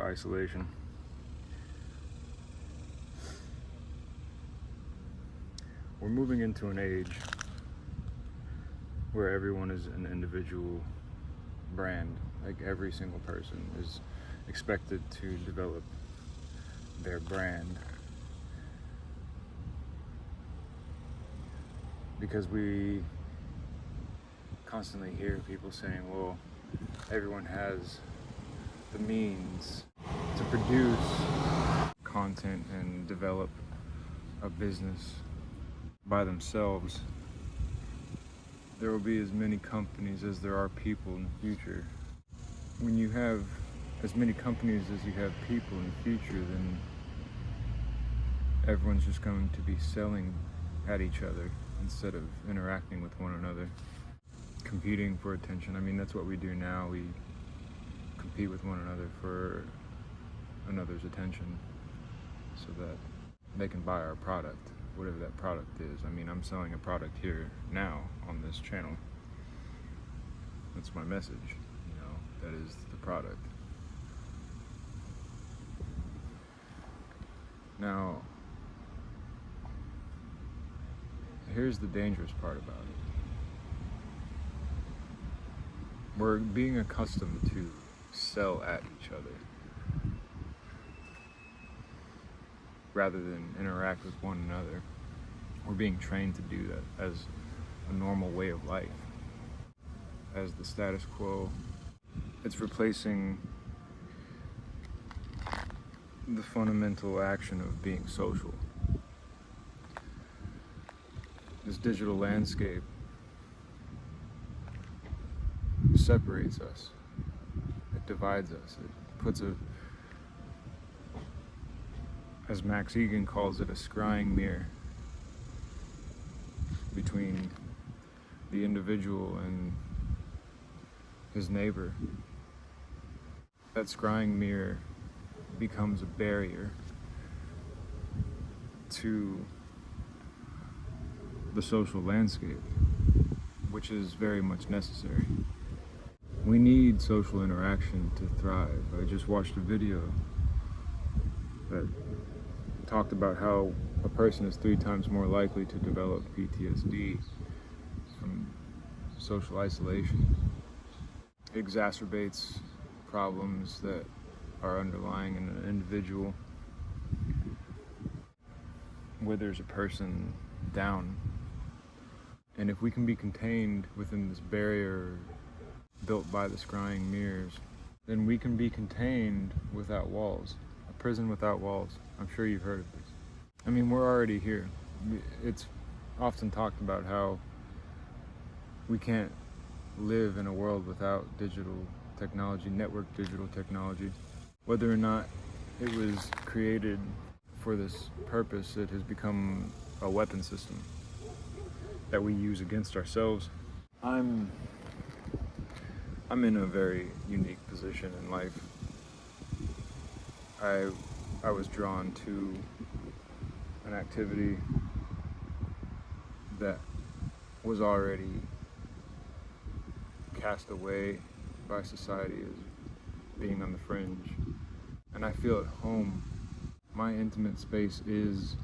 isolation. We're moving into an age where everyone is an individual brand. Like every single person is expected to develop their brand, because we constantly hear people saying, well, everyone has the means to produce content and develop a business by themselves. There will be as many companies as there are people in the future. When you have as many companies as you have people in the future, then everyone's just going to be selling at each other instead of interacting with one another, competing for attention. I mean, that's what we do now. We compete with one another for another's attention so that they can buy our product, whatever that product is. I mean, I'm selling a product here now on this channel. That's my message, you know, that is the product. Now, here's the dangerous part about it. We're being accustomed to sell at each other rather than interact with one another. We're being trained to do that as a normal way of life, as the status quo. It's replacing the fundamental action of being social. This digital landscape separates us. It divides us. It puts as Max Igan calls it, a scrying mirror between the individual and his neighbor. That scrying mirror becomes a barrier to the social landscape, which is very much necessary. We need social interaction to thrive. I just watched a video that talked about how a person is 3 times more likely to develop PTSD from social isolation. It exacerbates problems that are underlying in an individual, where there's a person down. And if we can be contained within this barrier built by the scrying mirrors, then we can be contained without walls. A prison without walls. I'm sure you've heard of this. I mean, we're already here. It's often talked about how we can't live in a world without digital technology, network digital technology. Whether or not it was created for this purpose, it has become a weapon system that we use against ourselves. I'm in a very unique position in life. I was drawn to an activity that was already cast away by society as being on the fringe. And I feel at home. My intimate space is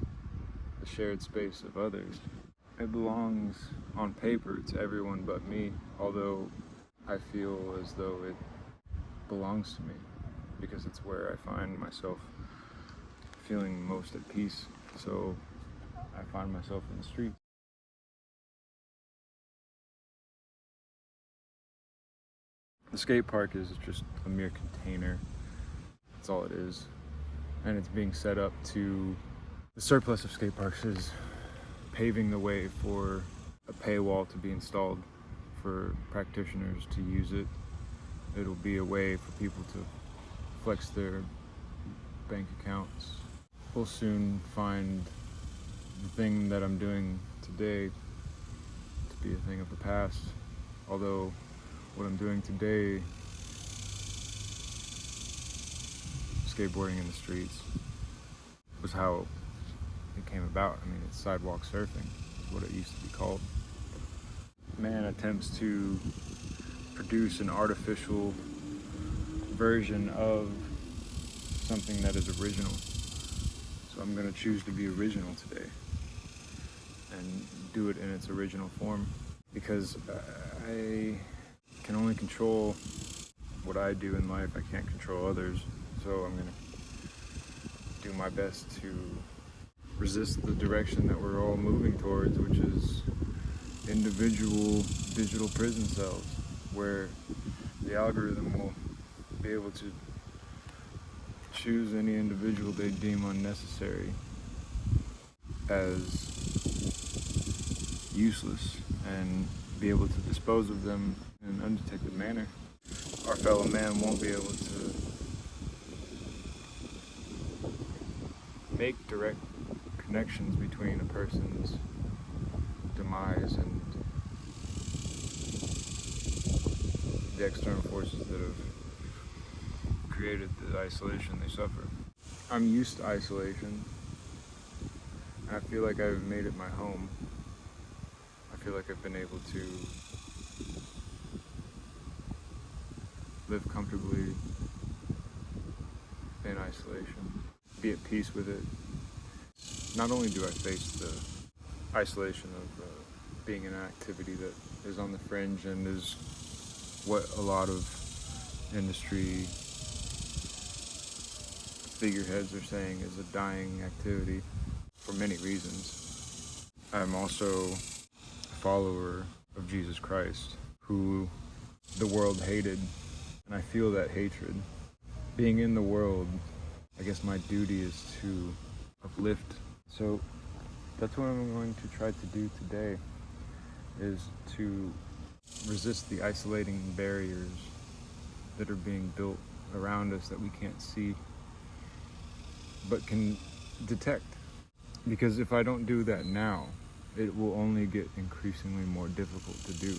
the shared space of others. It belongs on paper to everyone but me, although I feel as though it belongs to me because it's where I find myself feeling most at peace. So I find myself in the streets. The skate park is just a mere container. That's all it is. And it's being set up to, the surplus of skate parks is paving the way for a paywall to be installed for practitioners to use it. It'll be a way for people to flex their bank accounts. We'll soon find the thing that I'm doing today to be a thing of the past, although what I'm doing today, skateboarding in the streets, was how it came about. I mean, it's sidewalk surfing, is what it used to be called. Man attempts to produce an artificial version of something that is original. So I'm going to choose to be original today and do it in its original form, because I can only control what I do in life. I can't control others. So I'm going to do my best to resist the direction that we're all moving towards, which is individual digital prison cells, where the algorithm will be able to choose any individual they deem unnecessary as useless and be able to dispose of them in an undetected manner. Our fellow man won't be able to make direct connections between a person's demise and the external forces that have created the isolation they suffer. I'm used to isolation, and I feel like I've made it my home. I feel like I've been able to live comfortably in isolation, be at peace with it. Not only do I face the isolation of being in an activity that is on the fringe and is what a lot of industry figureheads are saying is a dying activity for many reasons. I'm also a follower of Jesus Christ, who the world hated, and I feel that hatred. Being in the world, I guess my duty is to uplift. So that's what I'm going to try to do today, is to resist the isolating barriers that are being built around us that we can't see but can detect. Because if I don't do that now, it will only get increasingly more difficult to do.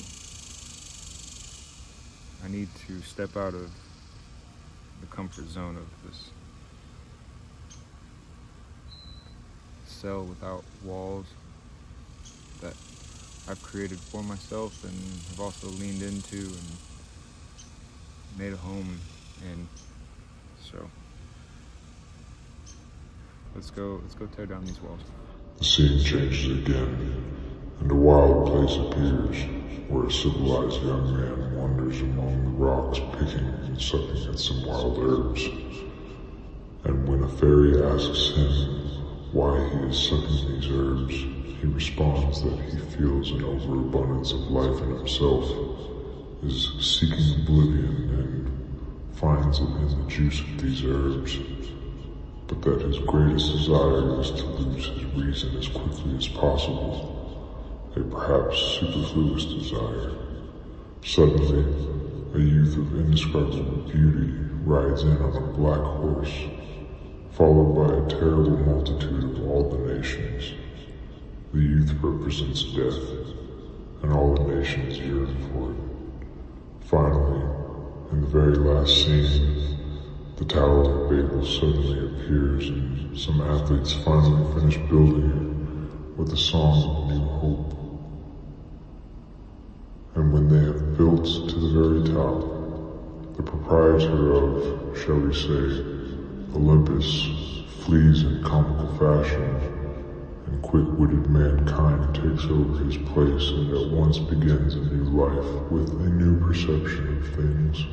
I need to step out of the comfort zone of this cell without walls that I've created for myself and have also leaned into and made a home in. So let's go tear down these walls. The scene changes again, and a wild place appears, where a civilized young man wanders among the rocks, picking and sucking at some wild herbs. And when a fairy asks him why he is sucking these herbs, he responds that he feels an overabundance of life in himself, is seeking oblivion, and finds it in the juice of these herbs, but that his greatest desire is to lose his reason as quickly as possible, a perhaps superfluous desire. Suddenly, a youth of indescribable beauty rides in on a black horse, followed by a terrible multitude of all the nations. The youth represents death, and all the nations yearn for it. Finally, in the very last scene, the Tower of Babel suddenly appears, and some athletes finally finish building it with a song of new hope. And when they have built to the very top, the proprietor of, shall we say, Olympus flees in comical fashion, and quick-witted mankind takes over his place and at once begins a new life with a new perception of things.